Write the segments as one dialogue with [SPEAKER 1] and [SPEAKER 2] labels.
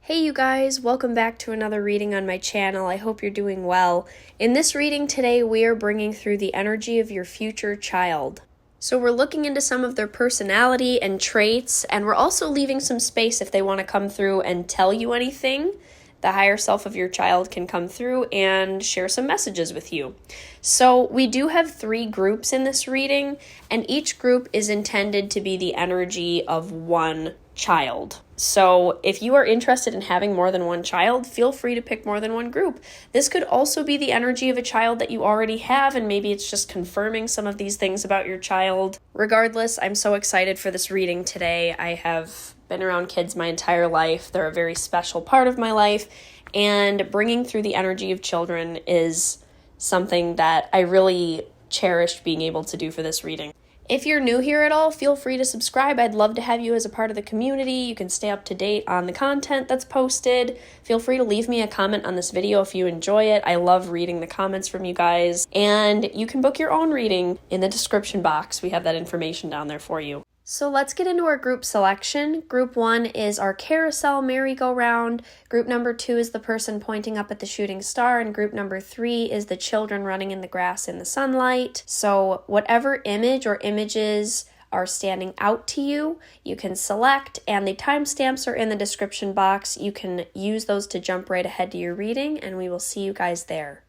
[SPEAKER 1] Hey you guys, welcome back to another reading on my channel. I hope you're doing well. In this reading today, we are bringing through the energy of your future child. So we're looking into some of their personality and traits, and we're also leaving some space if they want to come through and tell you anything. The higher self of your child can come through and share some messages with you. So we do have 3 groups in this reading, and each group is intended to be the energy of one child. So if you are interested in having more than one child, feel free to pick more than one group. This could also be the energy of a child that you already have, and maybe it's just confirming some of these things about your child. Regardless, I'm so excited for this reading today. I have been around kids my entire life. They're a very special part of my life, and bringing through the energy of children is something that I really cherished being able to do for this reading. If you're new here at all, feel free to subscribe. I'd love to have you as a part of the community. You can stay up to date on the content that's posted. Feel free to leave me a comment on this video if you enjoy it. I love reading the comments from you guys. And you can book your own reading in the description box. We have that information down there for you. So let's get into our group selection. Group 1 is our carousel merry-go-round. Group number 2 is the person pointing up at the shooting star. And group number 3 is the children running in the grass in the sunlight. So whatever image or images are standing out to you, you can select, and the timestamps are in the description box. You can use those to jump right ahead to your reading, and we will see you guys there.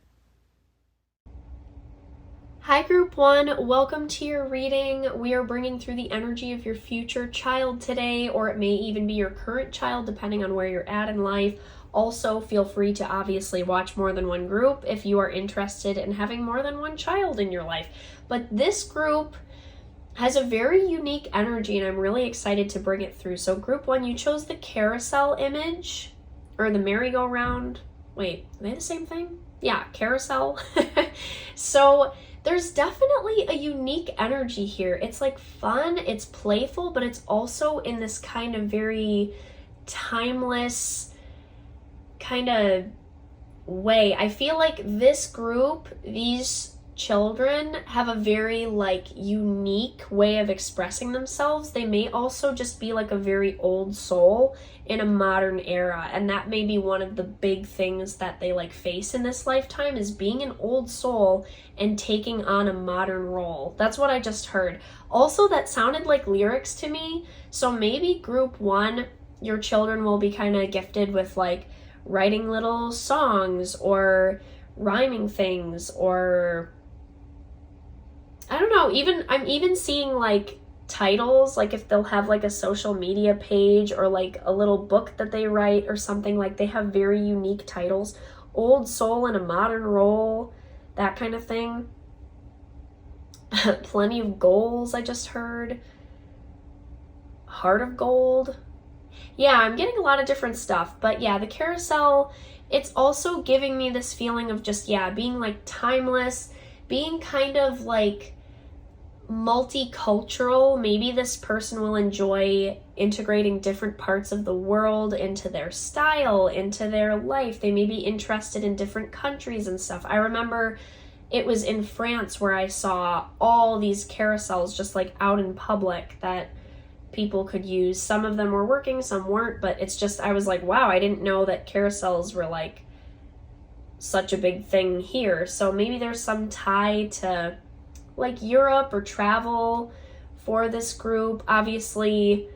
[SPEAKER 1] Hi Group 1, welcome to your reading. We are bringing through the energy of your future child today, or it may even be your current child depending on where you're at in life. Also, feel free to obviously watch more than one group if you are interested in having more than one child in your life. But this group has a very unique energy, and I'm really excited to bring it through. So Group 1, you chose the carousel image, or the merry-go-round. Wait, are they the same thing? Yeah, carousel. So there's definitely a unique energy here. It's like fun, it's playful, but it's also in this kind of very timeless kind of way. I feel like this group, these children, have a very like unique way of expressing themselves. They may also just be like a very old soul in a modern era, and that may be one of the big things that they like face in this lifetime, is being an old soul and taking on a modern role. That's what I just heard. Also, that sounded like lyrics to me, so maybe Group 1, your children will be kind of gifted with like writing little songs or rhyming things, or I don't know, I'm even seeing like titles, like if they'll have like a social media page or like a little book that they write or something, like they have very unique titles. Old soul in a modern role, that kind of thing. Plenty of goals, I just heard. Heart of gold. Yeah, I'm getting a lot of different stuff, but yeah, the carousel, it's also giving me this feeling of just, yeah, being like timeless, being kind of like multicultural. Maybe this person will enjoy integrating different parts of the world into their style, into their life. They may be interested in different countries and stuff. I remember it was in France where I saw all these carousels just like out in public that people could use. Some of them were working, some weren't, but it's just, I was like, wow, I didn't know that carousels were like such a big thing here. So maybe there's some tie to like Europe or travel for this group. Obviously,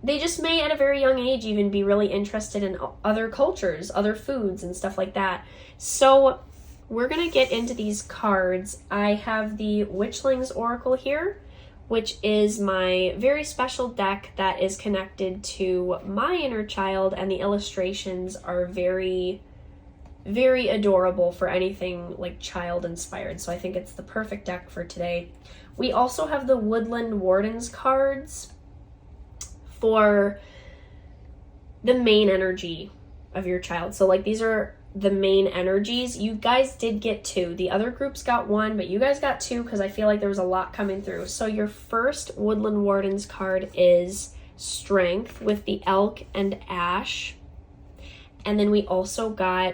[SPEAKER 1] they just may at a very young age even be really interested in other cultures, other foods and stuff like that. So we're going to get into these cards. I have the Witchling's Oracle here, which is my very special deck that is connected to my inner child, and the illustrations are very, very adorable for anything like child inspired. So I think it's the perfect deck for today. We also have the Woodland Wardens cards for the main energy of your child. So like these are the main energies. You guys did get 2. The other groups got 1, but you guys got 2 because I feel like there was a lot coming through. So your first Woodland Wardens card is Strength with the elk and ash. And then we also got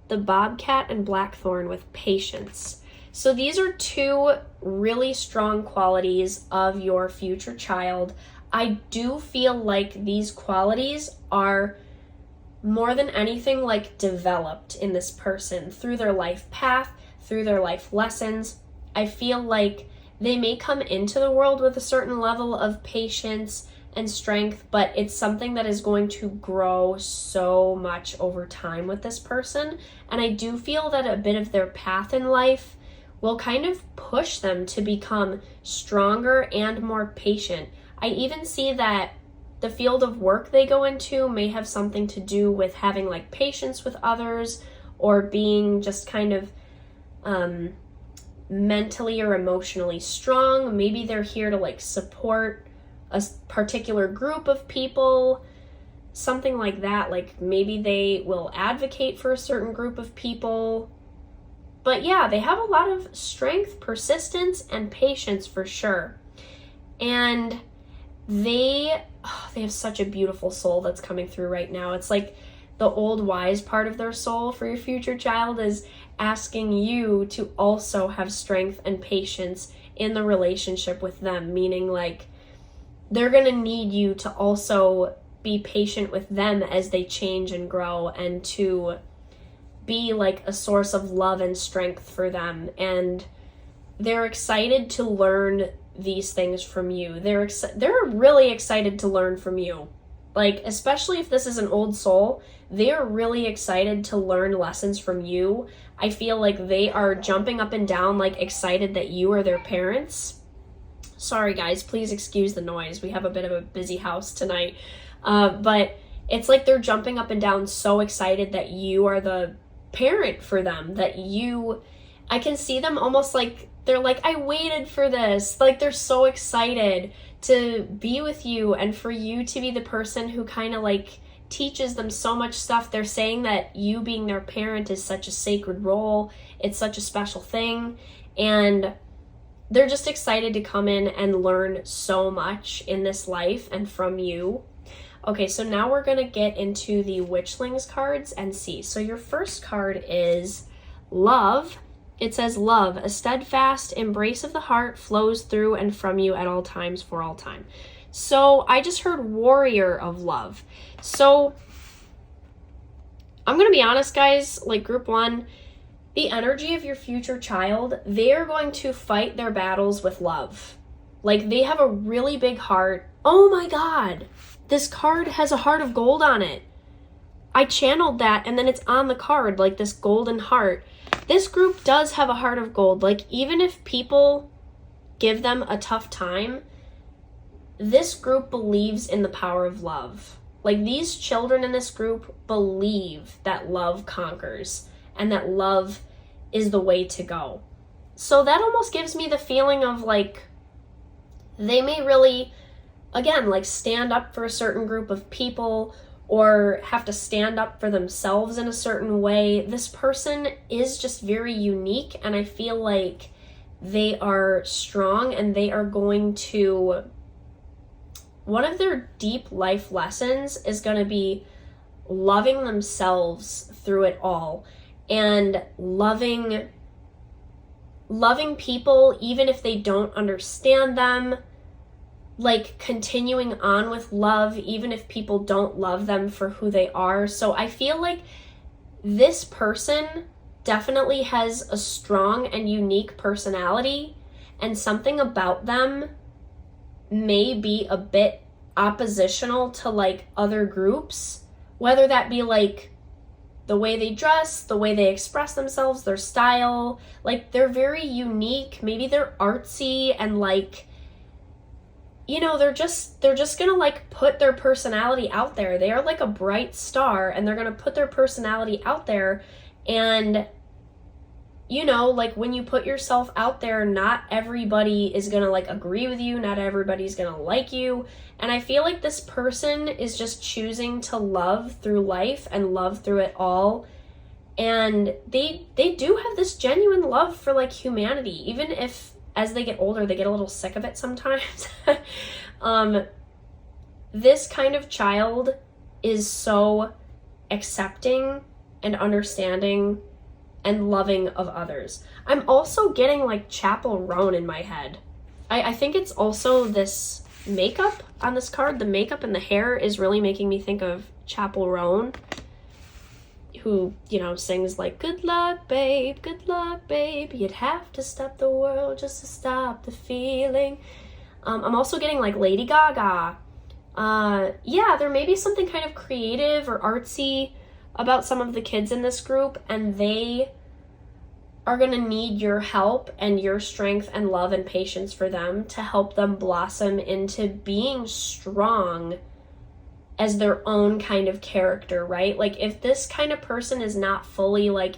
[SPEAKER 1] the Bobcat and Blackthorn with Patience. So these are 2 really strong qualities of your future child. I do feel like these qualities are more than anything like developed in this person through their life path, through their life lessons. I feel like they may come into the world with a certain level of patience and strength, but it's something that is going to grow so much over time with this person. And I do feel that a bit of their path in life will kind of push them to become stronger and more patient. I even see that the field of work they go into may have something to do with having like patience with others, or being just kind of mentally or emotionally strong. Maybe they're here to like support a particular group of people, something like that. Like maybe they will advocate for a certain group of people. But yeah, they have a lot of strength, persistence, and patience for sure. And they have such a beautiful soul that's coming through right now. It's like the old wise part of their soul for your future child is asking you to also have strength and patience in the relationship with them, meaning like they're going to need you to also be patient with them as they change and grow, and to be like a source of love and strength for them. And they're excited to learn these things from you. They're really excited to learn from you. Like, especially if this is an old soul, they're really excited to learn lessons from you. I feel like they are jumping up and down, like excited that you are their parents. Sorry guys, please excuse the noise. We have a bit of a busy house tonight. But it's like they're jumping up and down so excited that you are the parent for them, I can see them almost like they're like, I waited for this. Like they're so excited to be with you and for you to be the person who kind of like teaches them so much stuff. They're saying that you being their parent is such a sacred role. It's such a special thing. And they're just excited to come in and learn so much in this life and from you. Okay, so now we're going to get into the Witchlings cards and see. So your first card is Love. It says, love, a steadfast embrace of the heart flows through and from you at all times for all time. So I just heard warrior of love. So I'm going to be honest, guys, like group one, the energy of your future child, they are going to fight their battles with love. Like they have a really big heart. Oh my God, this card has a heart of gold on it. I channeled that and then it's on the card, like this golden heart. This group does have a heart of gold. Like even if people give them a tough time, this group believes in the power of love. Like these children in this group believe that love conquers and that love is the way to go. So that almost gives me the feeling of like they may really, again, like stand up for a certain group of people or have to stand up for themselves in a certain way. This person is just very unique, and I feel like they are strong and they are going to, one of their deep life lessons is going to be loving themselves through it all and loving people even if they don't understand them, like continuing on with love even if people don't love them for who they are. So I feel like this person definitely has a strong and unique personality, and something about them may be a bit oppositional to like other groups, whether that be like the way they dress, the way they express themselves, their style. Like they're very unique. Maybe they're artsy and like, you know, they're just gonna like put their personality out there. They are like a bright star and they're gonna put their personality out there. And you know, like when you put yourself out there, not everybody is gonna like agree with you, not everybody's gonna like you. And I feel like this person is just choosing to love through life and love through it all. And they do have this genuine love for like humanity, even if as they get older, they get a little sick of it sometimes. This kind of child is so accepting and understanding and loving of others. I'm also getting like Chapel Roan in my head. I think it's also this makeup on this card. The makeup and the hair is really making me think of Chapel Roan. who, sings like, good luck, babe, you'd have to stop the world just to stop the feeling. I'm also getting like Lady Gaga. There may be something kind of creative or artsy about some of the kids in this group, and they are going to need your help and your strength and love and patience for them to help them blossom into being strong as their own kind of character, right? Like, if this kind of person is not fully, like,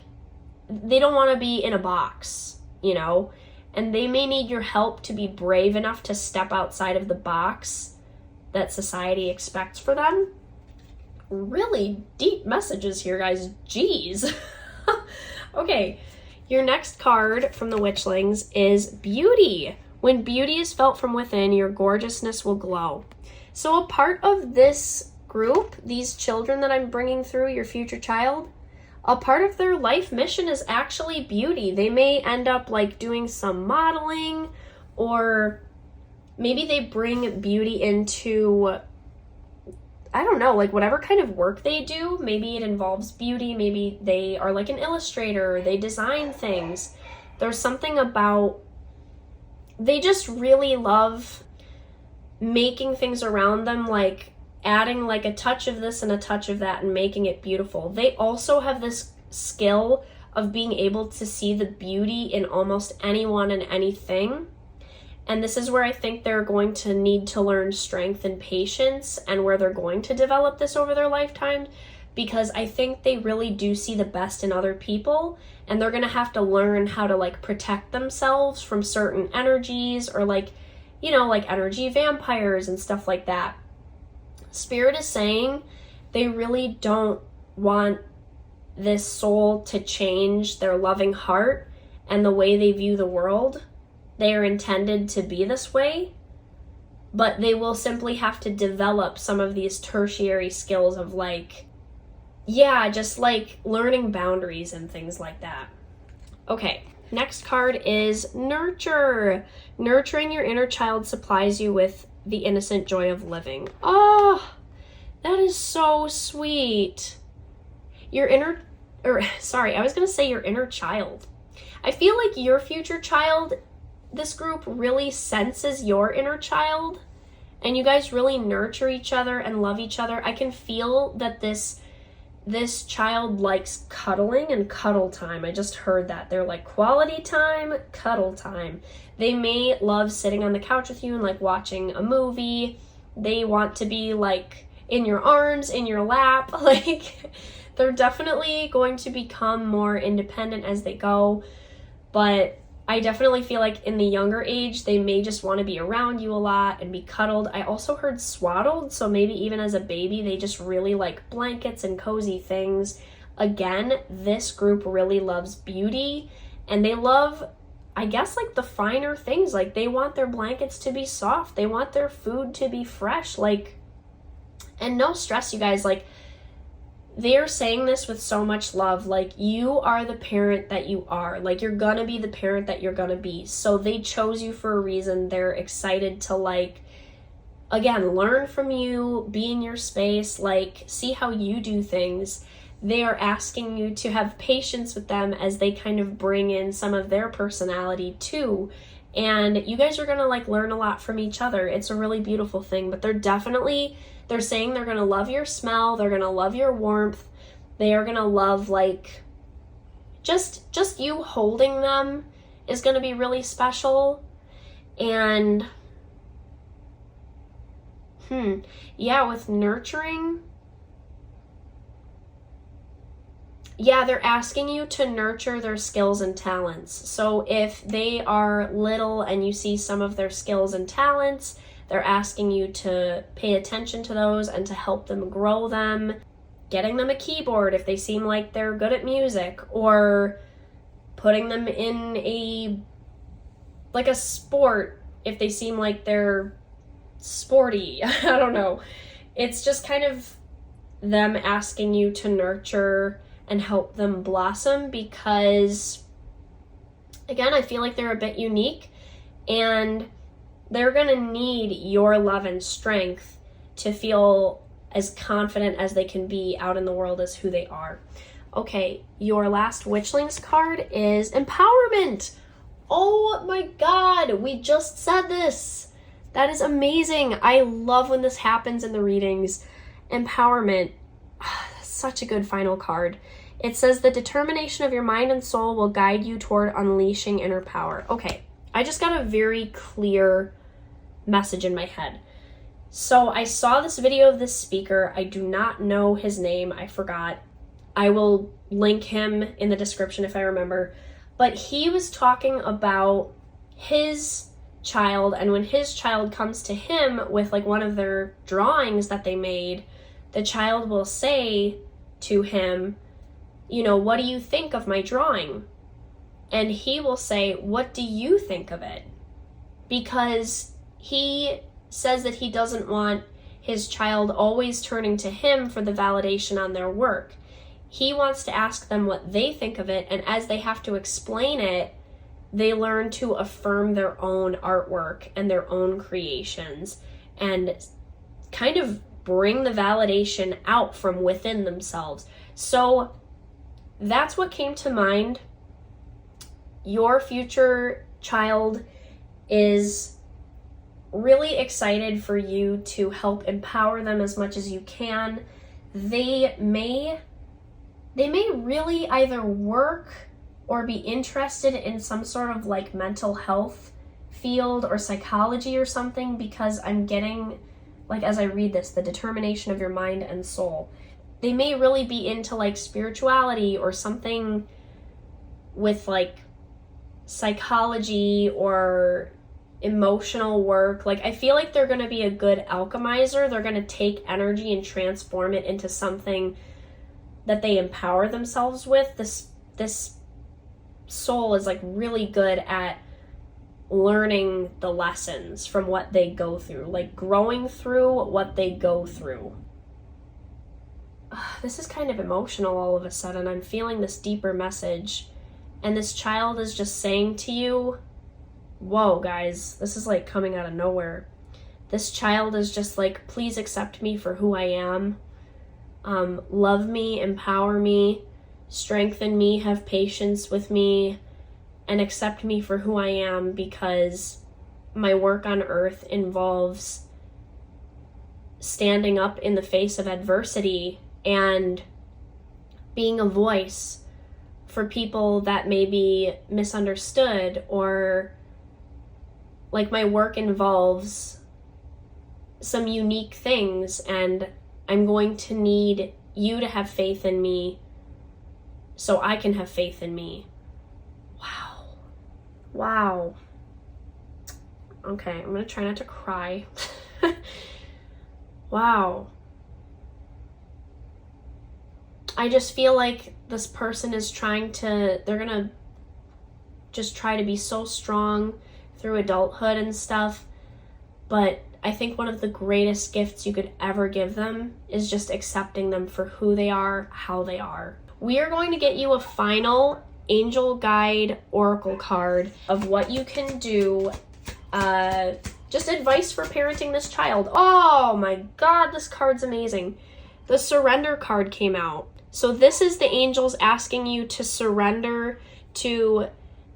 [SPEAKER 1] they don't want to be in a box, and they may need your help to be brave enough to step outside of the box that society expects for them. Really deep messages here, guys. Jeez. Okay, your next card from the Witchlings is Beauty. When beauty is felt from within, your gorgeousness will glow. So a part of this group, these children that I'm bringing through, your future child, a part of their life mission is actually beauty. They may end up like doing some modeling, or maybe they bring beauty into, I don't know, like whatever kind of work they do. Maybe it involves beauty. Maybe they are like an illustrator. They design things. There's something about, they just really love making things around them, like adding like a touch of this and a touch of that and making it beautiful. They also have this skill of being able to see the beauty in almost anyone and anything. And this is where I think they're going to need to learn strength and patience, and where they're going to develop this over their lifetime, because I think they really do see the best in other people, and they're going to have to learn how to like protect themselves from certain energies, or like, like energy vampires and stuff like that. Spirit is saying they really don't want this soul to change their loving heart and the way they view the world. They are intended to be this way, but they will simply have to develop some of these tertiary skills of like, just like learning boundaries and things like that. Okay, next card is Nurture. Nurturing your inner child supplies you with the innocent joy of living. Oh, that is so sweet. Your inner child. I feel like your future child, this group really senses your inner child, and you guys really nurture each other and love each other. I can feel that this child likes cuddling and cuddle time. I just heard that. They're like quality time, cuddle time. They may love sitting on the couch with you and like watching a movie. They want to be like in your arms, in your lap. Like, they're definitely going to become more independent as they go. But I definitely feel like in the younger age, they may just want to be around you a lot and be cuddled. I also heard swaddled, so maybe even as a baby, they just really like blankets and cozy things. Again, this group really loves beauty, and they love, I guess, like the finer things. Like, they want their blankets to be soft. They want their food to be fresh. Like, and no stress, you guys. Like, they're saying this with so much love. Like, you are the parent that you are. Like, you're gonna be the parent that you're gonna be. So they chose you for a reason. They're excited to, like, again, learn from you, be in your space, like, see how you do things. They are asking you to have patience with them as they kind of bring in some of their personality too. And you guys are gonna, like, learn a lot from each other. It's a really beautiful thing. But they're saying they're going to love your smell. They're going to love your warmth. They are going to love, like, just you holding them is going to be really special. And, with nurturing, they're asking you to nurture their skills and talents. So if they are little and you see some of their skills and talents, they're asking you to pay attention to those and to help them grow them. Getting them a keyboard if they seem like they're good at music, or putting them in a sport if they seem like they're sporty. I don't know. It's just kind of them asking you to nurture and help them blossom, because, again, I feel like they're a bit unique, and they're going to need your love and strength to feel as confident as they can be out in the world as who they are. Okay, your last Witchlings card is Empowerment. Oh my god, we just said this. That is amazing. I love when this happens in the readings. Empowerment. Such a good final card. It says the determination of your mind and soul will guide you toward unleashing inner power. Okay, I just got a very clear message in my head. So I saw this video of this speaker. I do not know his name. I forgot. I will link him in the description if I remember. But he was talking about his child, and when his child comes to him with like one of their drawings that they made, the child will say to him, you know, what do you think of my drawing? And he will say, what do you think of it? Because he says that he doesn't want his child always turning to him for the validation on their work. He wants to ask them what they think of it, and as they have to explain it, they learn to affirm their own artwork and their own creations and kind of bring the validation out from within themselves. So that's what came to mind. Your future child is really excited for you to help empower them as much as you can. They may really either work or be interested in some sort of like mental health field or psychology or something, because I'm getting, like, as I read this, the determination of your mind and soul. They may really be into like spirituality or something with like psychology or emotional work. Like, I feel like they're going to be a good alchemizer. They're going to take energy and transform it into something that they empower themselves with. This soul is like really good at learning the lessons from what they go through, like growing through what they go through. This is kind of emotional all of a sudden. I'm feeling this deeper message, and this child is just saying to you, whoa guys, this is like coming out of nowhere. This child is just like, please accept me for who I am. Love me, empower me, strengthen me, have patience with me, and accept me for who I am, because my work on earth involves standing up in the face of adversity and being a voice for people that may be misunderstood, or like my work involves some unique things, and I'm going to need you to have faith in me so I can have faith in me. Wow. Okay, I'm gonna try not to cry. Wow. I just feel like this person is they're gonna just try to be so strong through adulthood and stuff, but I think one of the greatest gifts you could ever give them is just accepting them for who they are, how they are. We are going to get you a final angel guide oracle card of what you can do, just advice for parenting this child. Oh my god, this card's amazing. The surrender card came out. So this is the angels asking you to surrender to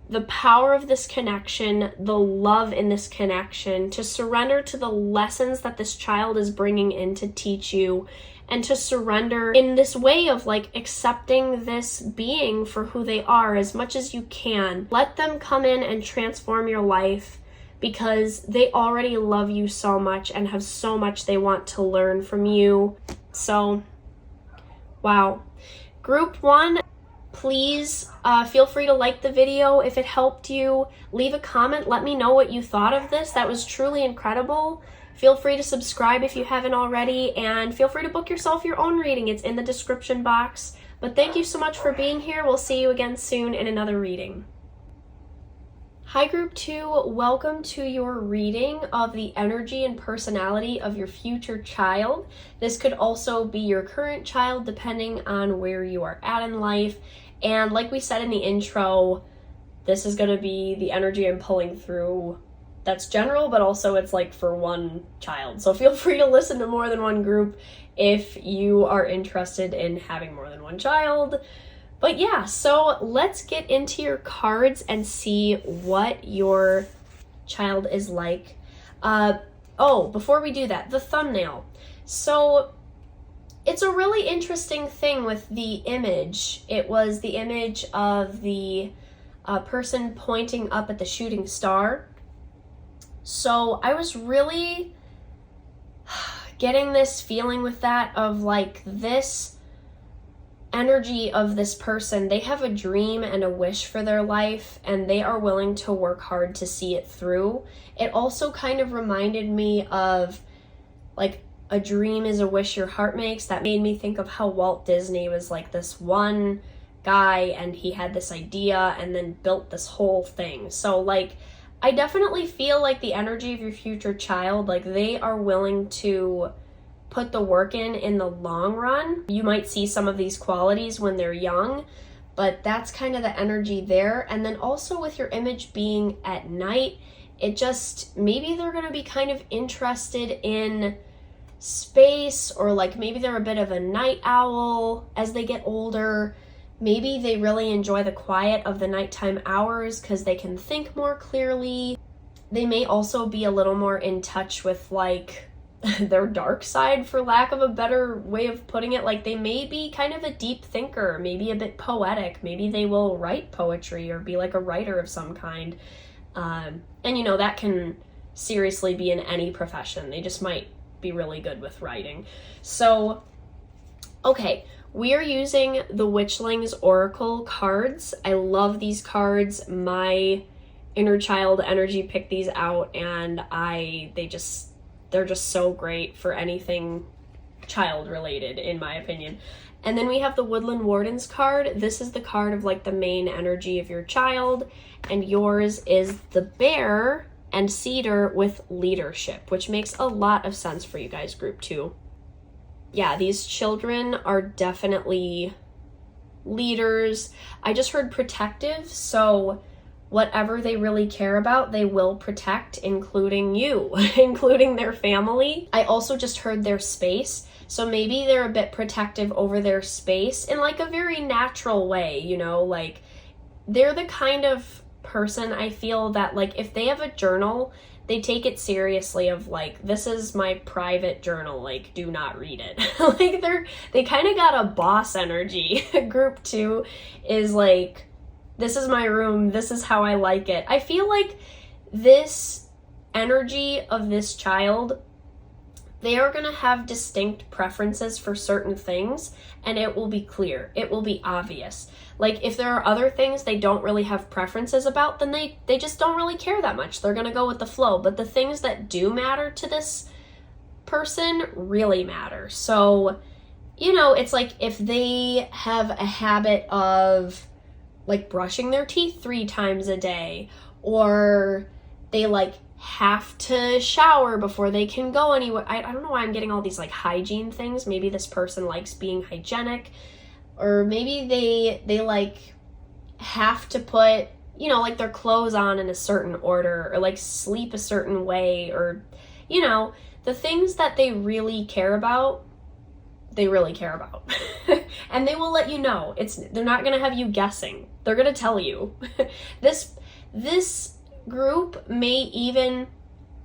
[SPEAKER 1] the power of this connection, the love in this connection, to surrender to the lessons that this child is bringing in to teach you, and to surrender in this way of like accepting this being for who they are as much as you can. Let them come in and transform your life, because they already love you so much and have so much they want to learn from you. So, wow. Group 1, please feel free to like the video if it helped you. Leave a comment. Let me know what you thought of this. That was truly incredible. Feel free to subscribe if you haven't already, and feel free to book yourself your own reading. It's in the description box. But thank you so much for being here. We'll see you again soon in another reading. Hi Group 2, welcome to your reading of the energy and personality of your future child. This could also be your current child depending on where you are at in life. And like we said in the intro, this is going to be the energy I'm pulling through that's general, but also it's like for one child. So feel free to listen to more than one group if you are interested in having more than one child. But yeah, so let's get into your cards and see what your child is like. Before we do that, the thumbnail. So it's a really interesting thing with the image. It was the image of the person pointing up at the shooting star. So I was really getting this feeling with that of like this energy of this person. They have a dream and a wish for their life, and they are willing to work hard to see it through. It also kind of reminded me of like a dream is a wish your heart makes. That made me think of how Walt Disney was like this one guy and he had this idea and then built this whole thing. So like I definitely feel like the energy of your future child, like they are willing to put the work in the long run. You might see some of these qualities when they're young, but that's kind of the energy there. And then also with your image being at night, it just, maybe they're going to be kind of interested in space, or like maybe they're a bit of a night owl as they get older. Maybe they really enjoy the quiet of the nighttime hours because they can think more clearly. They may also be a little more in touch with like their dark side, for lack of a better way of putting it. Like they may be kind of a deep thinker, maybe a bit poetic. Maybe they will write poetry or be like a writer of some kind. And you know, that can seriously be in any profession. They just might be really good with writing. So, okay, we are using the Witchlings Oracle cards. I love these cards. My inner child energy picked these out, and they're just so great for anything child related, in my opinion. And then we have the Woodland Wardens card. This is the card of like the main energy of your child, and yours is the bear and cedar with leadership, which makes a lot of sense for you guys, group 2. Yeah, these children are definitely leaders. I just heard protective, so whatever they really care about, they will protect, including you, including their family. I also just heard their space. So maybe they're a bit protective over their space in like a very natural way, you know, like they're the kind of person I feel that like if they have a journal, they take it seriously of like, this is my private journal, like do not read it. Like they kind of got a boss energy. Group 2 is like, this is my room, this is how I like it. I feel like this energy of this child, they are going to have distinct preferences for certain things, and it will be clear. It will be obvious. Like if there are other things they don't really have preferences about, then they just don't really care that much. They're going to go with the flow. But the things that do matter to this person really matter. So, you know, it's like if they have a habit of like brushing their teeth 3 times a day, or they like have to shower before they can go anywhere. I don't know why I'm getting all these like hygiene things. Maybe this person likes being hygienic, or maybe they like have to put, you know, like their clothes on in a certain order, or like sleep a certain way, or, you know, the things that they really care about, they really care about. And they will let you know. They're not going to have you guessing. They're going to tell you. This group may even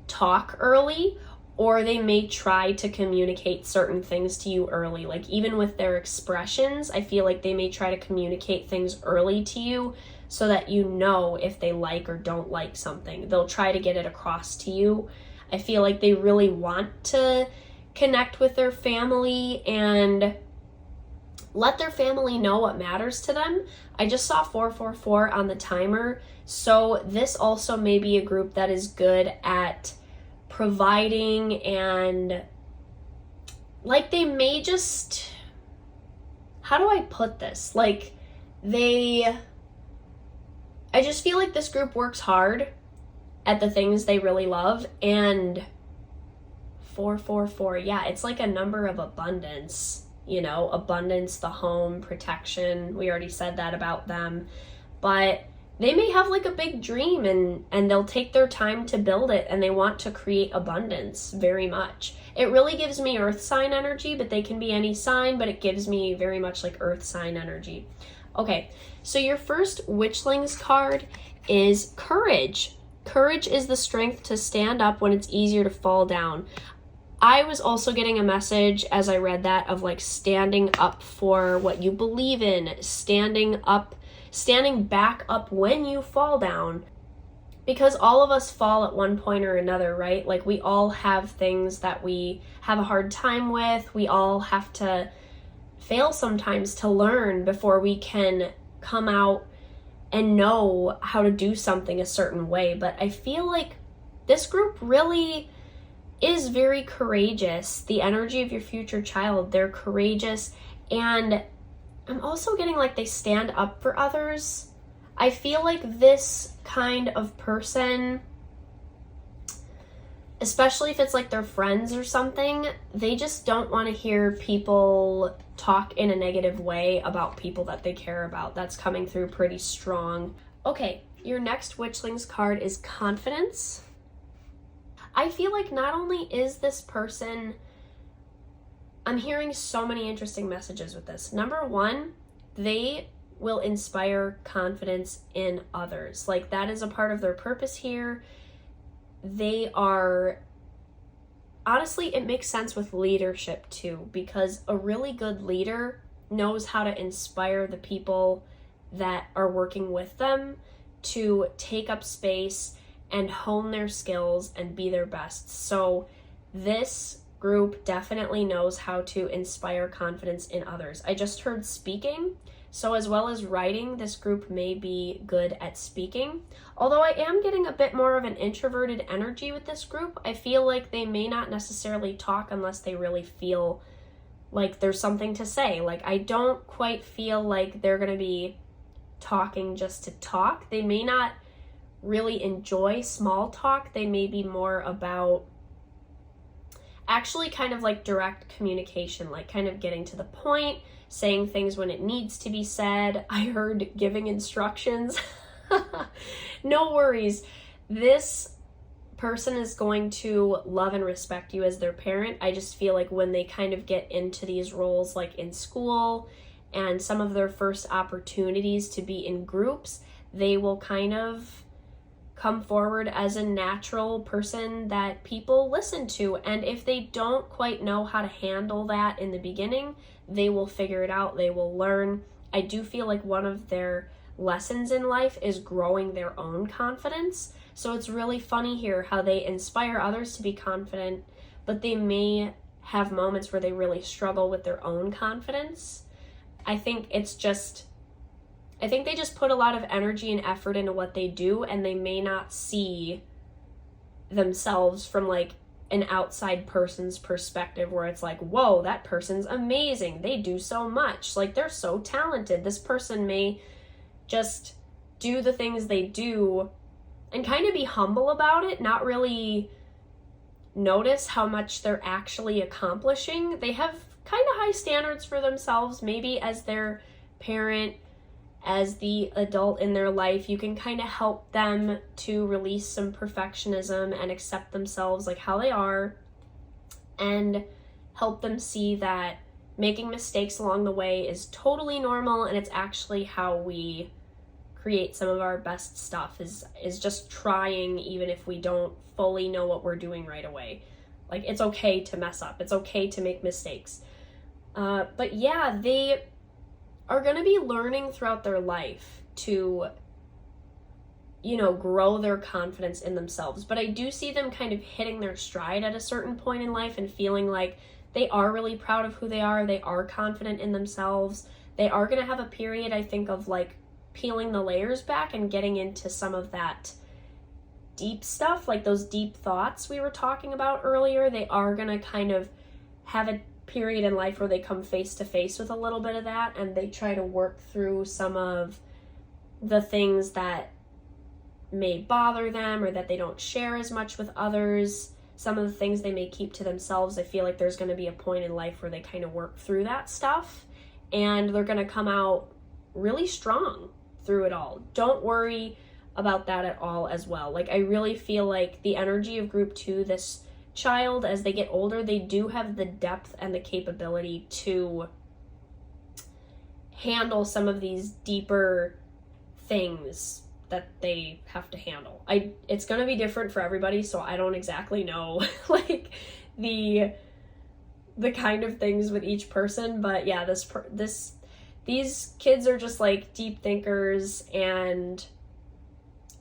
[SPEAKER 1] talk early, or they may try to communicate certain things to you early. Like even with their expressions, I feel like they may try to communicate things early to you so that you know if they like or don't like something. They'll try to get it across to you. I feel like they really want to connect with their family and let their family know what matters to them. I just saw 444 on the timer, so this also may be a group that is good at providing, and like they may just, how do I put this? Like I just feel like this group works hard at the things they really love. And 444, yeah, it's like a number of abundance. You know, abundance, the home, protection. We already said that about them. But they may have like a big dream, and they'll take their time to build it, and they want to create abundance very much. It really gives me earth sign energy, but they can be any sign, but it gives me very much like earth sign energy. Okay, so your first Witchlings card is Courage. Courage is the strength to stand up when it's easier to fall down. I was also getting a message as I read that of like standing up for what you believe in, standing back up when you fall down. Because all of us fall at one point or another, right? Like we all have things that we have a hard time with. We all have to fail sometimes to learn before we can come out and know how to do something a certain way. But I feel like this group really is very courageous. The energy of your future child, they're courageous. And I'm also getting like they stand up for others. I feel like this kind of person, especially if it's like their friends or something, they just don't want to hear people talk in a negative way about people that they care about. That's coming through pretty strong. Okay, your next Witchlings card is Confidence. I feel like not only is this person, I'm hearing so many interesting messages with this. Number one, they will inspire confidence in others. Like that is a part of their purpose here. They are, honestly, it makes sense with leadership too, because a really good leader knows how to inspire the people that are working with them to take up space and hone their skills and be their best. So this group definitely knows how to inspire confidence in others. I just heard speaking. So as well as writing, this group may be good at speaking. Although I am getting a bit more of an introverted energy with this group, I feel like they may not necessarily talk unless they really feel like there's something to say. Like I don't quite feel like they're going to be talking just to talk. They may not really enjoy small talk. They may be more about actually kind of like direct communication, like kind of getting to the point, saying things when it needs to be said. I heard giving instructions. No worries. This person is going to love and respect you as their parent. I just feel like when they kind of get into these roles like in school and some of their first opportunities to be in groups, they will kind of come forward as a natural person that people listen to. And if they don't quite know how to handle that in the beginning, they will figure it out. They will learn. I do feel like one of their lessons in life is growing their own confidence. So it's really funny here how they inspire others to be confident, but they may have moments where they really struggle with their own confidence. I think they just put a lot of energy and effort into what they do, and they may not see themselves from like an outside person's perspective where it's like, whoa, that person's amazing. They do so much. Like they're so talented. This person may just do the things they do and kind of be humble about it, not really notice how much they're actually accomplishing. They have kind of high standards for themselves, maybe as their parent, as the adult in their life. You can kind of help them to release some perfectionism and accept themselves like how they are, and help them see that making mistakes along the way is totally normal, and it's actually how we create some of our best stuff is just trying, even if we don't fully know what we're doing right away. Like it's okay to mess up. It's okay to make mistakes. But yeah, they are going to be learning throughout their life to, grow their confidence in themselves. But I do see them kind of hitting their stride at a certain point in life and feeling like they are really proud of who they are. They are confident in themselves. They are going to have a period, I think, of like peeling the layers back and getting into some of that deep stuff, like those deep thoughts we were talking about earlier. They are going to kind of have a period in life where they come face to face with a little bit of that, and they try to work through some of the things that may bother them or that they don't share as much with others. Some of the things they may keep to themselves. I feel like there's going to be a point in life where they kind of work through that stuff, and they're going to come out really strong through it all. Don't worry about that at all as well. Like I really feel like the energy of group 2, this child, as they get older, they do have the depth and the capability to handle some of these deeper things that they have to handle. It's going to be different for everybody, so I don't exactly know like the kind of things with each person, but yeah, these kids are just like deep thinkers, and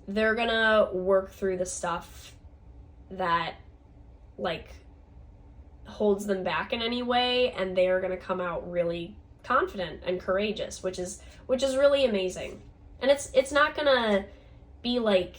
[SPEAKER 1] they're gonna work through the stuff that like holds them back in any way, and they are gonna come out really confident and courageous, which is really amazing. And it's not gonna be like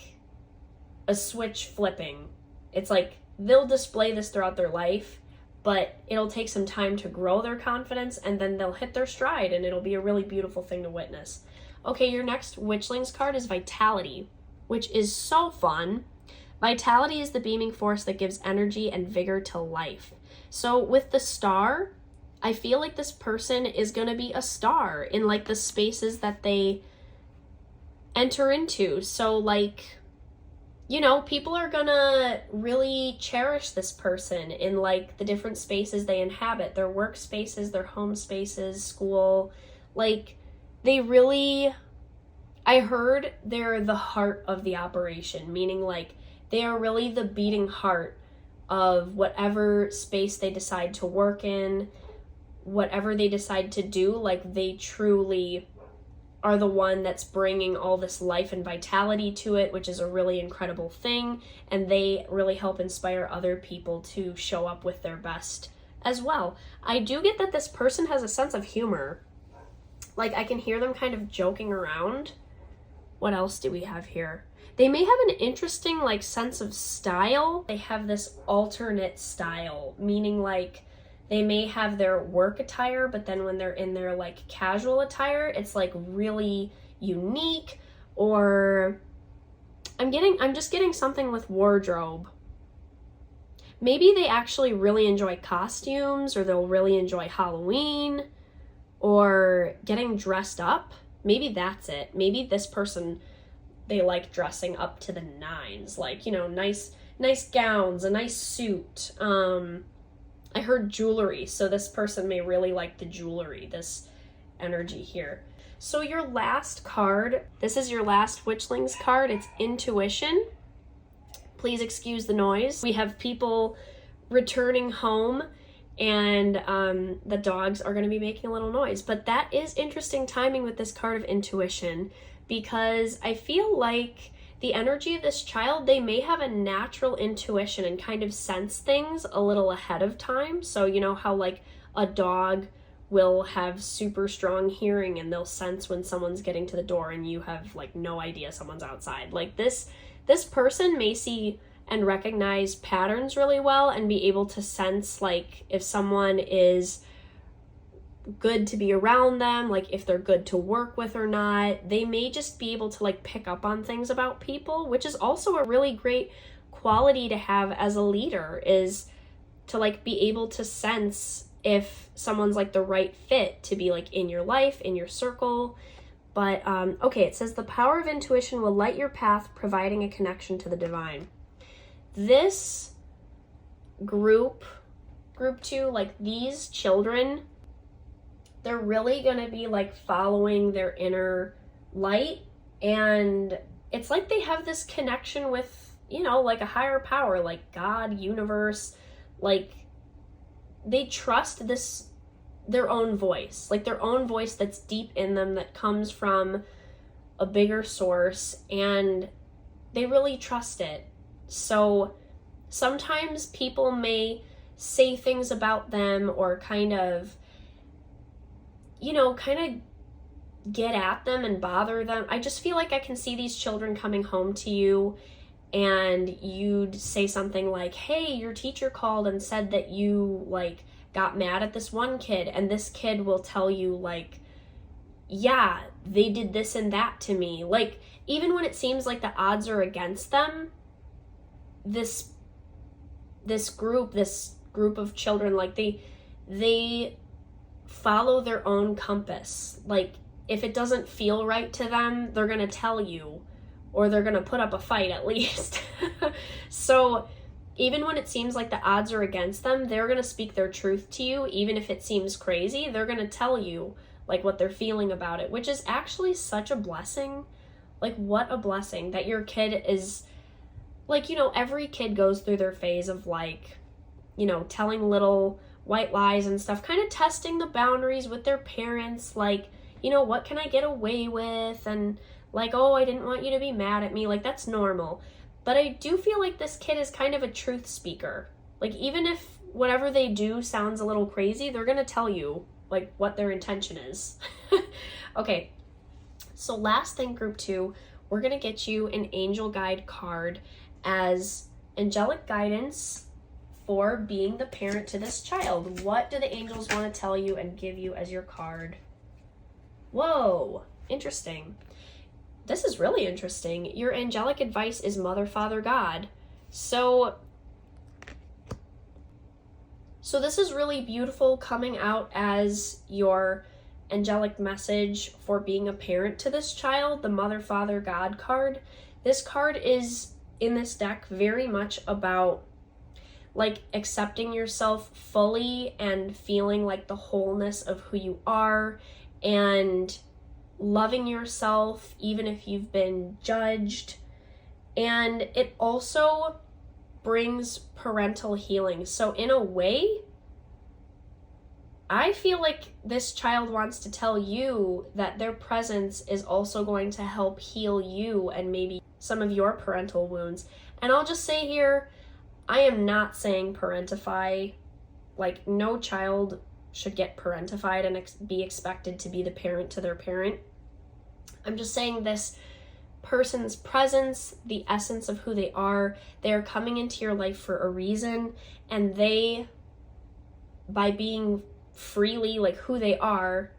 [SPEAKER 1] a switch flipping. It's like they'll display this throughout their life, but it'll take some time to grow their confidence, and then they'll hit their stride, and it'll be a really beautiful thing to witness. Okay, your next Witchlings card is Vitality, which is so fun. Vitality is the beaming force that gives energy and vigor to life. So with the star, I feel like this person is going to be a star in like the spaces that they enter into. So like, you know, people are gonna really cherish this person in like the different spaces they inhabit, their work spaces, their home spaces, school. Like they really, I heard they're the heart of the operation, meaning like they are really the beating heart of whatever space they decide to work in, whatever they decide to do. Like they truly are the one that's bringing all this life and vitality to it, which is a really incredible thing, and they really help inspire other people to show up with their best as well. I do get that this person has a sense of humor. Like I can hear them kind of joking around. What else do we have here? They may have an interesting like sense of style. They have this alternate style, meaning like they may have their work attire, but then when they're in their like casual attire, it's like really unique. Or I'm just getting something with wardrobe. Maybe they actually really enjoy costumes, or they'll really enjoy Halloween, or getting dressed up. Maybe that's it. Maybe this person, they like dressing up to the nines, like, you know, nice gowns, a nice suit. I heard jewelry, so this person may really like the jewelry, this energy here. So your last card, this is your last Witchlings card, it's Intuition. Please excuse the noise. We have people returning home, and the dogs are going to be making a little noise. But that is interesting timing with this card of Intuition, because I feel like the energy of this child, they may have a natural intuition and kind of sense things a little ahead of time. So you know how like a dog will have super strong hearing and they'll sense when someone's getting to the door and you have like no idea someone's outside. Like this person may see and recognize patterns really well and be able to sense like if someone is good to be around them, like if they're good to work with or not. They may just be able to like pick up on things about people, which is also a really great quality to have as a leader, is to like be able to sense if someone's like the right fit to be like in your life, in your circle. But okay, it says the power of intuition will light your path, providing a connection to the divine. This group 2, like these children, they're really going to be like following their inner light, and it's like they have this connection with, you know, like a higher power, like God, universe. Like they trust this, their own voice, like their own voice that's deep in them, that comes from a bigger source, and they really trust it. So sometimes people may say things about them or kind of get at them and bother them. I just feel like I can see these children coming home to you, and you'd say something like, hey, your teacher called and said that you like got mad at this one kid, and this kid will tell you like, yeah, they did this and that to me. Like even when it seems like the odds are against them, this group of children, like they follow their own compass. Like if it doesn't feel right to them, they're gonna tell you, or they're gonna put up a fight at least. So even when it seems like the odds are against them, they're gonna speak their truth to you. Even if it seems crazy, they're gonna tell you like what they're feeling about it, which is actually such a blessing. Like, what a blessing that your kid is, like, every kid goes through their phase of, like, telling little white lies and stuff, kind of testing the boundaries with their parents, like, what can I get away with, and like, oh, I didn't want you to be mad at me, like, that's normal. But I do feel like this kid is kind of a truth speaker. Like, even if whatever they do sounds a little crazy, they're gonna tell you, like, what their intention is. Okay, so last thing, group 2, we're gonna get you an angel guide card as angelic guidance for being the parent to this child. What do the angels want to tell you and give you as your card? Whoa, interesting. This is really interesting. Your angelic advice is Mother, Father, God. So this is really beautiful, coming out as your angelic message for being a parent to this child, the Mother, Father, God card. This card is, in this deck, very much about, like, accepting yourself fully and feeling like the wholeness of who you are, and loving yourself even if you've been judged. And it also brings parental healing. So in a way, I feel like this child wants to tell you that their presence is also going to help heal you and maybe some of your parental wounds. And I'll just say here, I am not saying parentify. Like, no child should get parentified and be expected to be the parent to their parent. I'm just saying this person's presence, the essence of who they are are coming into your life for a reason, and they, by being freely like who they are,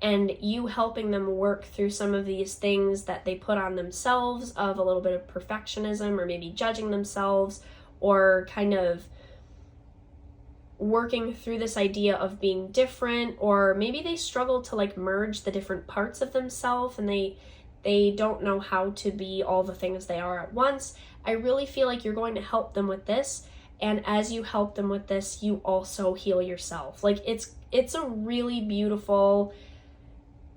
[SPEAKER 1] and you helping them work through some of these things that they put on themselves of a little bit of perfectionism, or maybe judging themselves, or kind of working through this idea of being different, or maybe they struggle to like merge the different parts of themselves and they don't know how to be all the things they are at once. I really feel like you're going to help them with this, and as you help them with this, you also heal yourself. Like, it's a really beautiful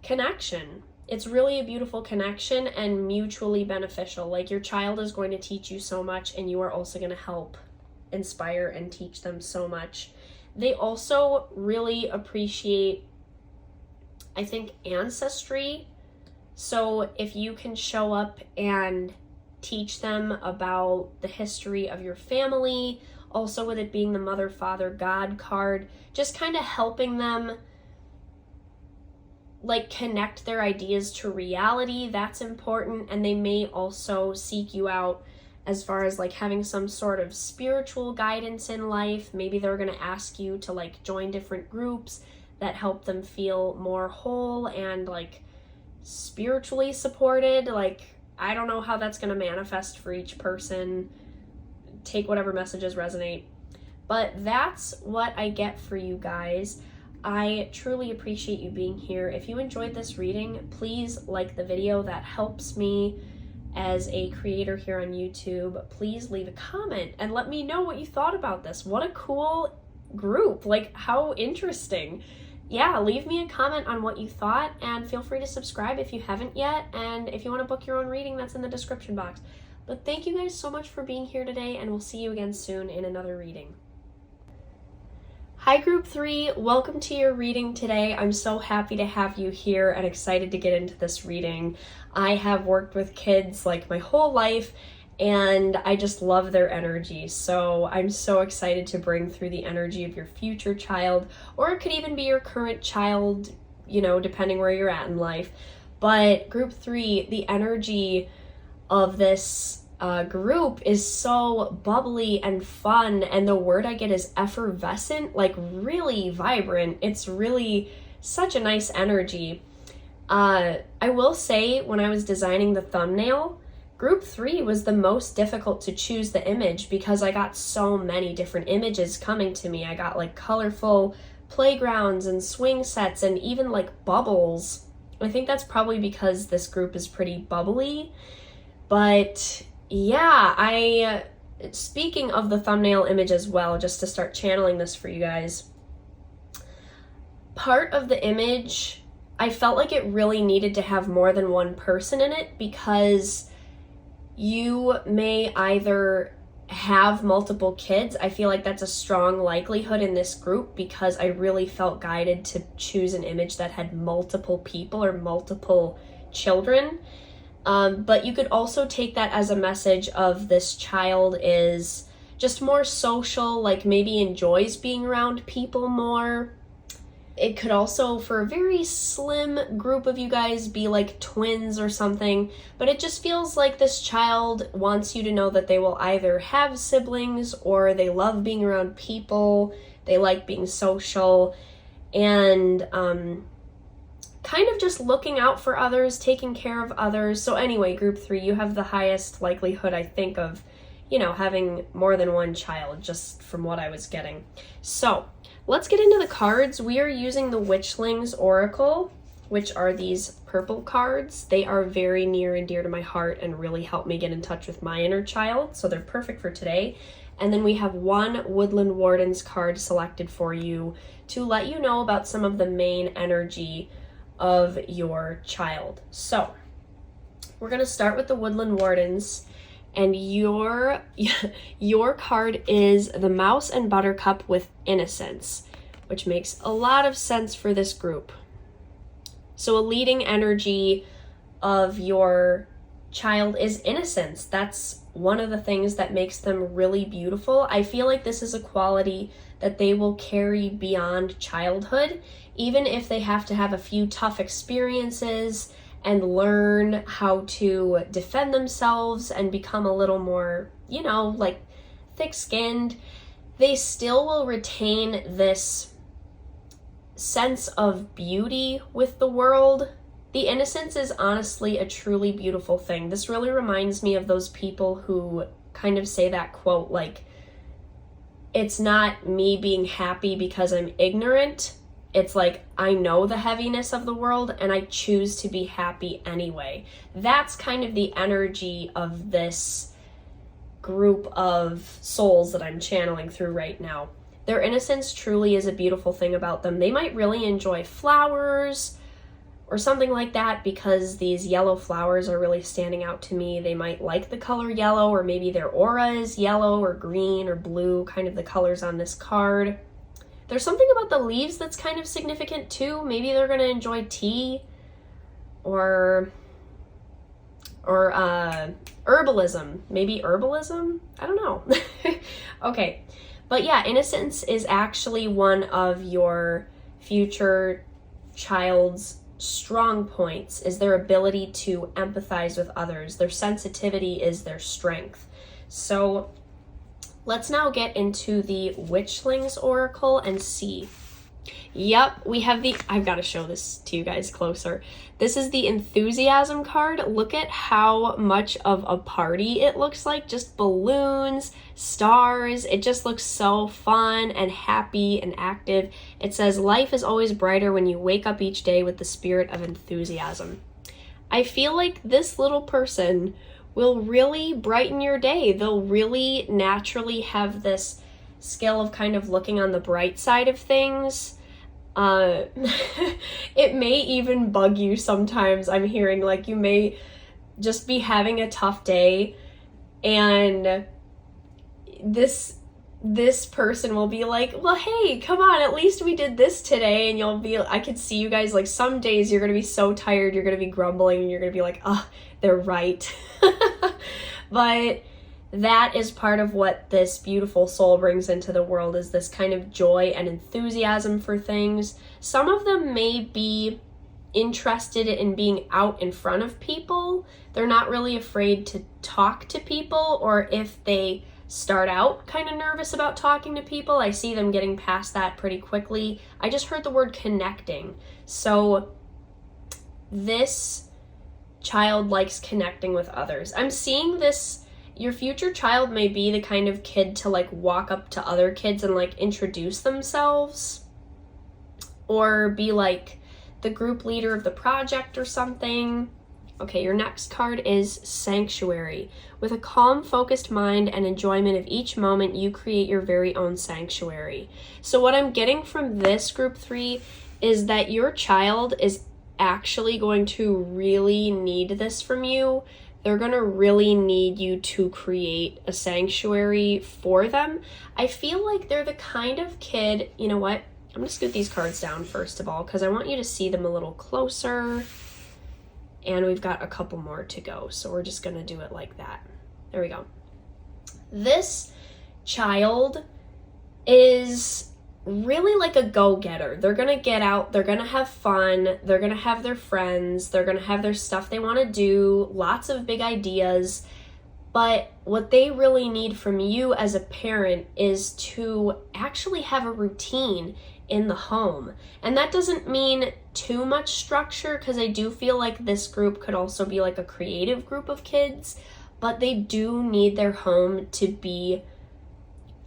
[SPEAKER 1] connection. It's really a beautiful connection and mutually beneficial. Like, your child is going to teach you so much, and you are also going to help inspire and teach them so much. They also really appreciate, I think, ancestry. So if you can show up and teach them about the history of your family, also with it being the Mother, Father, God card, just kind of helping them like connect their ideas to reality, that's important. And they may also seek you out as far as like having some sort of spiritual guidance in life. Maybe they're going to ask you to like join different groups that help them feel more whole and like spiritually supported. Like, I don't know how that's going to manifest for each person. Take whatever messages resonate. But that's what I get for you guys. I truly appreciate you being here. If you enjoyed this reading, please like the video. That helps me as a creator here on YouTube. Please leave a comment and let me know what you thought about this. What a cool group. Like, how interesting. Yeah, leave me a comment on what you thought, and feel free to subscribe if you haven't yet. And if you want to book your own reading, that's in the description box. But thank you guys so much for being here today, and we'll see you again soon in another reading. Hi Group 3, welcome to your reading today. I'm so happy to have you here and excited to get into this reading. I have worked with kids like my whole life, and I just love their energy. So I'm so excited to bring through the energy of your future child, or it could even be your current child, you know, depending where you're at in life. But Group 3, the energy of this group is so bubbly and fun, and the word I get is effervescent, like really vibrant. It's really such a nice energy. I will say, when I was designing the thumbnail, Group 3 was the most difficult to choose the image because I got so many different images coming to me. I got like colorful playgrounds and swing sets and even like bubbles. I think that's probably because this group is pretty bubbly. But yeah, speaking of the thumbnail image as well, just to start channeling this for you guys, part of the image I felt like it really needed to have more than one person in it, because you may either have multiple kids. I feel like that's a strong likelihood in this group, because I really felt guided to choose an image that had multiple people or multiple children. But you could also take that as a message of this child is just more social, like maybe enjoys being around people more. It could also, for a very slim group of you guys, be like twins or something, but it just feels like this child wants you to know that they will either have siblings or they love being around people, they like being social, and kind of just looking out for others, taking care of others. So anyway, group 3, you have the highest likelihood, I think, of, having more than one child, just from what I was getting. So let's get into the cards. We are using the Witchlings Oracle, which are these purple cards. They are very near and dear to my heart and really help me get in touch with my inner child, so they're perfect for today. And then we have one Woodland Wardens card selected for you to let you know about some of the main energy of your child. So we're going to start with the Woodland Wardens. And your card is the Mouse and Buttercup with Innocence, which makes a lot of sense for this group. So a leading energy of your child is innocence. That's one of the things that makes them really beautiful. I feel like this is a quality that they will carry beyond childhood, even if they have to have a few tough experiences and learn how to defend themselves and become a little more, like thick-skinned, they still will retain this sense of beauty with the world. The innocence is honestly a truly beautiful thing. This really reminds me of those people who kind of say that quote, like, it's not me being happy because I'm ignorant. It's like, I know the heaviness of the world and I choose to be happy anyway. That's kind of the energy of this group of souls that I'm channeling through right now. Their innocence truly is a beautiful thing about them. They might really enjoy flowers or something like that because these yellow flowers are really standing out to me. They might like the color yellow, or maybe their aura is yellow or green or blue, kind of the colors on this card. There's something about the leaves that's kind of significant too. Maybe they're going to enjoy tea or herbalism. Maybe herbalism? I don't know. Okay. But yeah, innocence is actually one of your future child's strong points, is their ability to empathize with others. Their sensitivity is their strength. So let's now get into the Witchlings Oracle and see. Yep, we have I've got to show this to you guys closer. This is the Enthusiasm card. Look at how much of a party it looks like. Just balloons, stars. It just looks so fun and happy and active. It says, life is always brighter when you wake up each day with the spirit of enthusiasm. I feel like this little person will really brighten your day. They'll really naturally have this skill of kind of looking on the bright side of things. It may even bug you sometimes. I'm hearing like you may just be having a tough day and this person will be like, well, hey, come on, at least we did this today. And I could see you guys, like, some days you're going to be so tired, you're going to be grumbling, and you're going to be like, oh, they're right. But that is part of what this beautiful soul brings into the world, is this kind of joy and enthusiasm for things. Some of them may be interested in being out in front of people. They're not really afraid to talk to people, or if they start out kind of nervous about talking to people, I see them getting past that pretty quickly. I just heard the word connecting. So this child likes connecting with others. I'm seeing this. Your future child may be the kind of kid to like walk up to other kids and like introduce themselves, or be like the group leader of the project or something. Okay, your next card is Sanctuary. With a calm, focused mind and enjoyment of each moment, you create your very own sanctuary. So what I'm getting from this group 3 is that your child is actually going to really need this from you. They're going to really need you to create a sanctuary for them. I feel like they're the kind of kid, you know what? I'm going to scoot these cards down first of all, because I want you to see them a little closer. And we've got a couple more to go, so we're just going to do it like that. There we go. This child is really like a go-getter. They're going to get out, they're going to have fun, they're going to have their friends, they're going to have their stuff they want to do, lots of big ideas. But what they really need from you as a parent is to actually have a routine in the home. And that doesn't mean too much structure, because I do feel like this group could also be like a creative group of kids, but they do need their home to be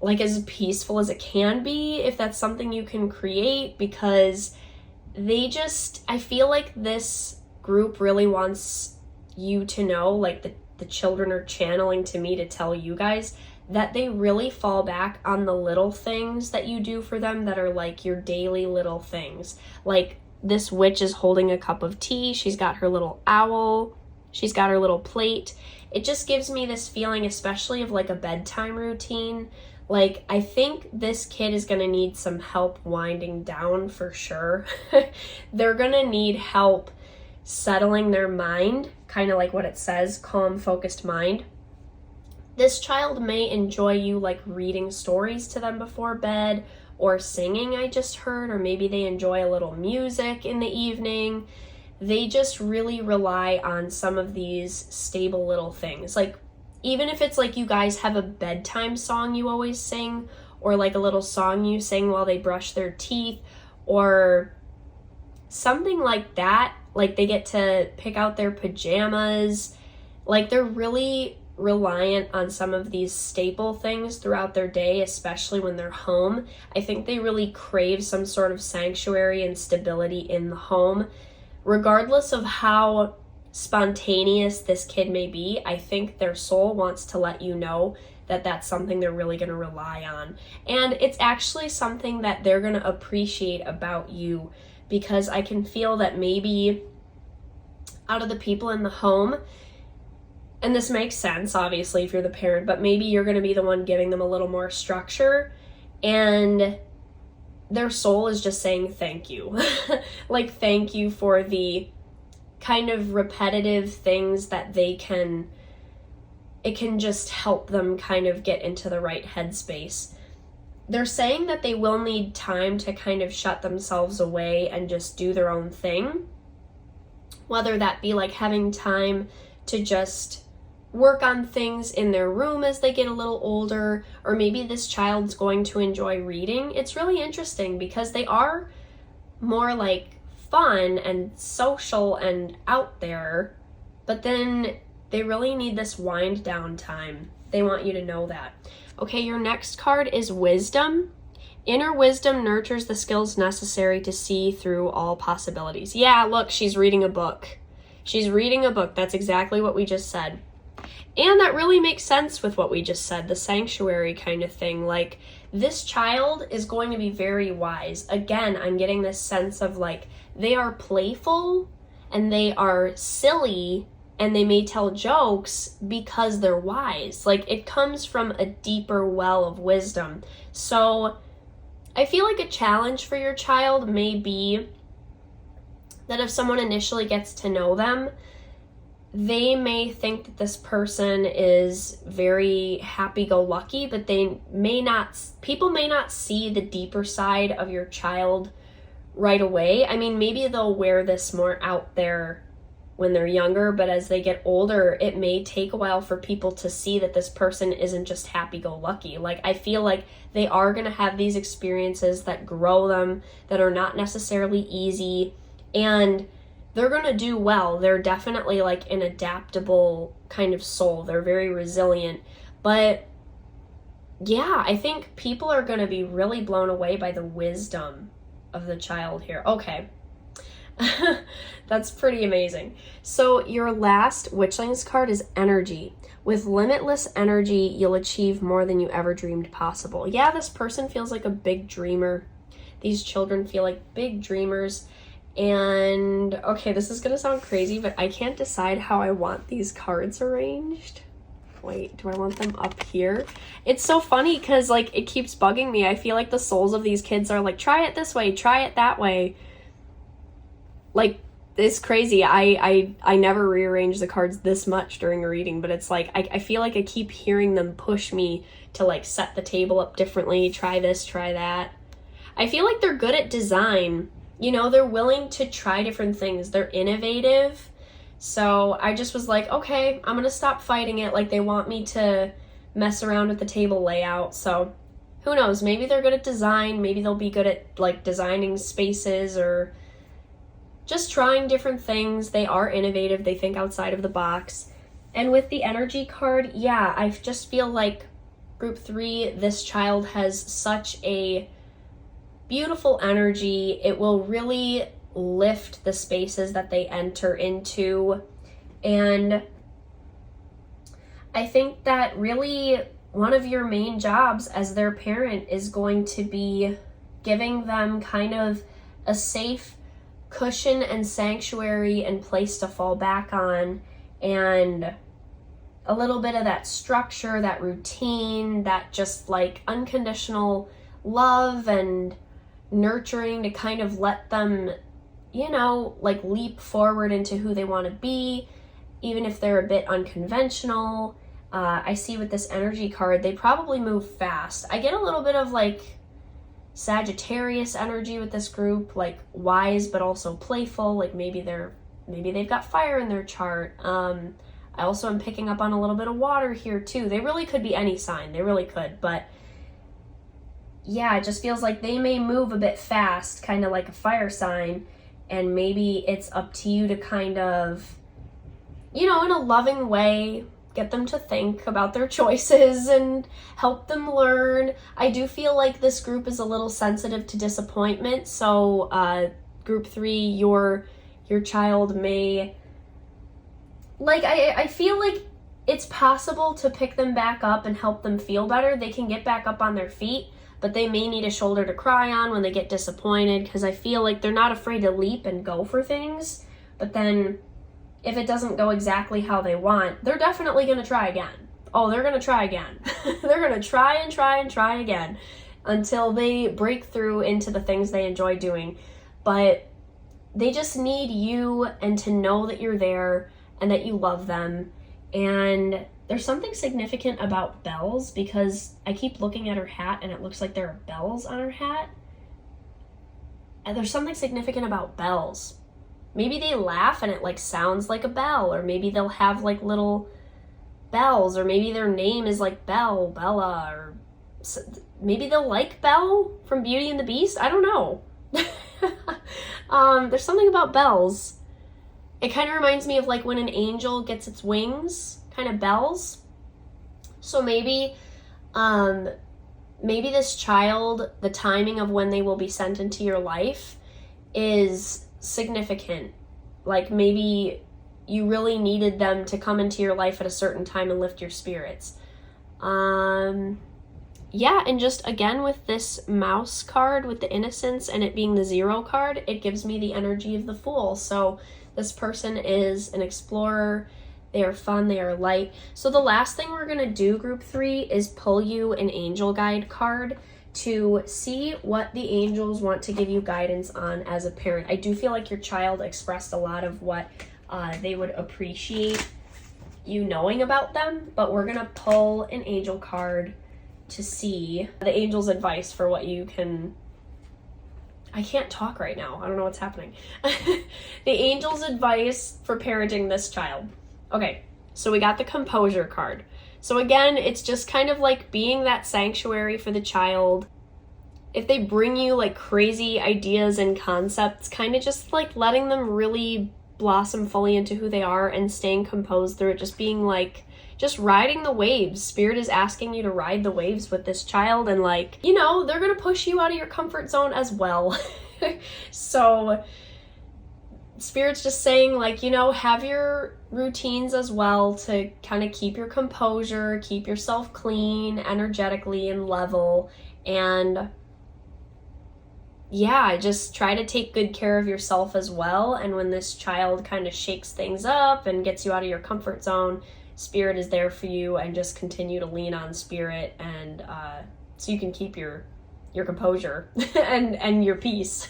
[SPEAKER 1] like as peaceful as it can be, if that's something you can create, because I feel like this group really wants you to know, like the children are channeling to me to tell you guys that they really fall back on the little things that you do for them that are like your daily little things. Like this witch is holding a cup of tea, she's got her little owl, she's got her little plate. It just gives me this feeling, especially of like a bedtime routine. Like, I think this kid is going to need some help winding down for sure. They're going to need help settling their mind, kind of like what it says, calm, focused mind. This child may enjoy you like reading stories to them before bed, or singing, I just heard, or maybe they enjoy a little music in the evening. They just really rely on some of these stable little things. Like, even if it's like you guys have a bedtime song you always sing, or like a little song you sing while they brush their teeth, or something like that, like they get to pick out their pajamas, like they're really reliant on some of these staple things throughout their day, especially when they're home. I think they really crave some sort of sanctuary and stability in the home. Regardless of how spontaneous this kid may be, I think their soul wants to let you know that that's something they're really going to rely on. And it's actually something that they're going to appreciate about you, because I can feel that maybe out of the people in the home, and this makes sense, obviously, if you're the parent, but maybe you're going to be the one giving them a little more structure, and their soul is just saying thank you. Like, thank you for the kind of repetitive things that it can just help them kind of get into the right headspace. They're saying that they will need time to kind of shut themselves away and just do their own thing, whether that be like having time to just work on things in their room as they get a little older, or maybe this child's going to enjoy reading. It's really interesting because they are more like fun and social and out there, but then they really need this wind down time. They want you to know that. Okay, your next card is Wisdom. Inner wisdom nurtures the skills necessary to see through all possibilities. Yeah, look, she's reading a book. She's reading a book. That's exactly what we just said. And that really makes sense with what we just said, the sanctuary kind of thing. Like, this child is going to be very wise. Again, I'm getting this sense of like, they are playful and they are silly and they may tell jokes because they're wise. Like, it comes from a deeper well of wisdom. So I feel like a challenge for your child may be that if someone initially gets to know them, they may think that this person is very happy-go-lucky, but people may not see the deeper side of your child right away. I mean, maybe they'll wear this more out there when they're younger, but as they get older, it may take a while for people to see that this person isn't just happy-go-lucky. Like, I feel like they are going to have these experiences that grow them, that are not necessarily easy, and they're going to do well. They're definitely like an adaptable kind of soul. They're very resilient. But yeah, I think people are going to be really blown away by the wisdom of the child here. Okay. That's pretty amazing. So your last Witchlings card is Energy. With limitless energy, you'll achieve more than you ever dreamed possible. Yeah, this person feels like a big dreamer. These children feel like big dreamers. And okay, this is gonna sound crazy, but I can't decide how I want these cards arranged. Wait, do I want them up here? It's so funny because like it keeps bugging me. I feel like the souls of these kids are like, try it this way, try it that way. Like, it's crazy. I never rearrange the cards this much during a reading, but it's like I feel like I keep hearing them push me to like set the table up differently, try this, try that. I feel like they're good at design. You know, they're willing to try different things. They're innovative. So I just was like, okay, I'm going to stop fighting it. Like, they want me to mess around with the table layout. So who knows? Maybe they're good at design. Maybe they'll be good at like designing spaces or just trying different things. They are innovative. They think outside of the box. And with the energy card, yeah, I just feel like group 3, this child has such a beautiful energy. It will really lift the spaces that they enter into. And I think that really one of your main jobs as their parent is going to be giving them kind of a safe cushion and sanctuary and place to fall back on, and a little bit of that structure, that routine, that just like unconditional love and nurturing to kind of let them, you know, like leap forward into who they want to be, even if they're a bit unconventional. I see with this energy card, they probably move fast. I get a little bit of like Sagittarius energy with this group, like wise but also playful. Like maybe they've got fire in their chart. I also am picking up on a little bit of water here too. They really could be any sign. They really could, but yeah, it just feels like they may move a bit fast, kind of like a fire sign, and maybe it's up to you to kind of, you know, in a loving way, get them to think about their choices and help them learn. I do feel like this group is a little sensitive to disappointment, so group 3, your child may, like, I feel like it's possible to pick them back up and help them feel better. They can get back up on their feet, but they may need a shoulder to cry on when they get disappointed, because I feel like they're not afraid to leap and go for things. But then if it doesn't go exactly how they want, they're definitely going to try again. Oh, they're going to try again. They're going to try and try and try again until they break through into the things they enjoy doing. But they just need you and to know that you're there and that you love them. And there's something significant about bells, because I keep looking at her hat and it looks like there are bells on her hat. And there's something significant about bells. Maybe they laugh and it like sounds like a bell, or maybe they'll have like little bells, or maybe their name is like Belle, Bella, or maybe they'll like Belle from Beauty and the Beast. I don't know. There's something about bells. It kind of reminds me of like when an angel gets its wings, kind of bells. So maybe this child, the timing of when they will be sent into your life is significant. Like maybe you really needed them to come into your life at a certain time and lift your spirits. Yeah, and just again with this mouse card, with the innocence and it being the 0 card, it gives me the energy of the Fool. So this person is an explorer. They are fun, they are light. So the last thing we're gonna do, group 3, is pull you an angel guide card to see what the angels want to give you guidance on as a parent. I do feel like your child expressed a lot of what they would appreciate you knowing about them, but we're gonna pull an angel card to see the angel's advice for what you can... I can't talk right now. I don't know what's happening. The angel's advice for parenting this child. Okay, so we got the composure card. So again, it's just kind of like being that sanctuary for the child. If they bring you like crazy ideas and concepts, kind of just like letting them really blossom fully into who they are and staying composed through it, just being like, just riding the waves. Spirit is asking you to ride the waves with this child, and like, you know, they're gonna push you out of your comfort zone as well. So Spirit's just saying, like, you know, have your routines as well to kind of keep your composure, keep yourself clean, energetically and level, and yeah, just try to take good care of yourself as well. And when this child kind of shakes things up and gets you out of your comfort zone, Spirit is there for you, and just continue to lean on Spirit, and so you can keep your composure and your peace.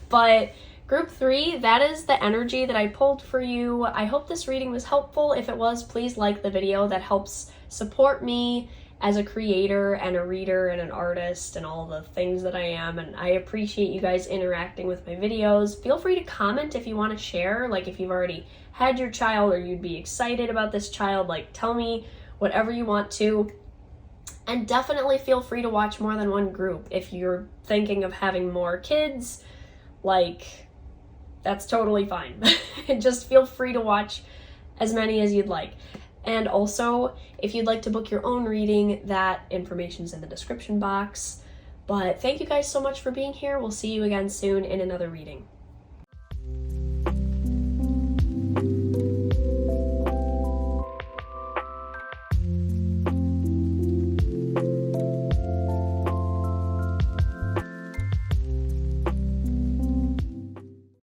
[SPEAKER 1] But group 3, that is the energy that I pulled for you. I hope this reading was helpful. If it was, please like the video. That helps support me as a creator and a reader and an artist and all the things that I am, and I appreciate you guys interacting with my videos. Feel free to comment if you want to share, like if you've already had your child or you'd be excited about this child, like tell me whatever you want to. And definitely feel free to watch more than one group. If you're thinking of having more kids, like, that's totally fine. Just feel free to watch as many as you'd like. And also, if you'd like to book your own reading, that information's in the description box. But thank you guys so much for being here. We'll see you again soon in another reading.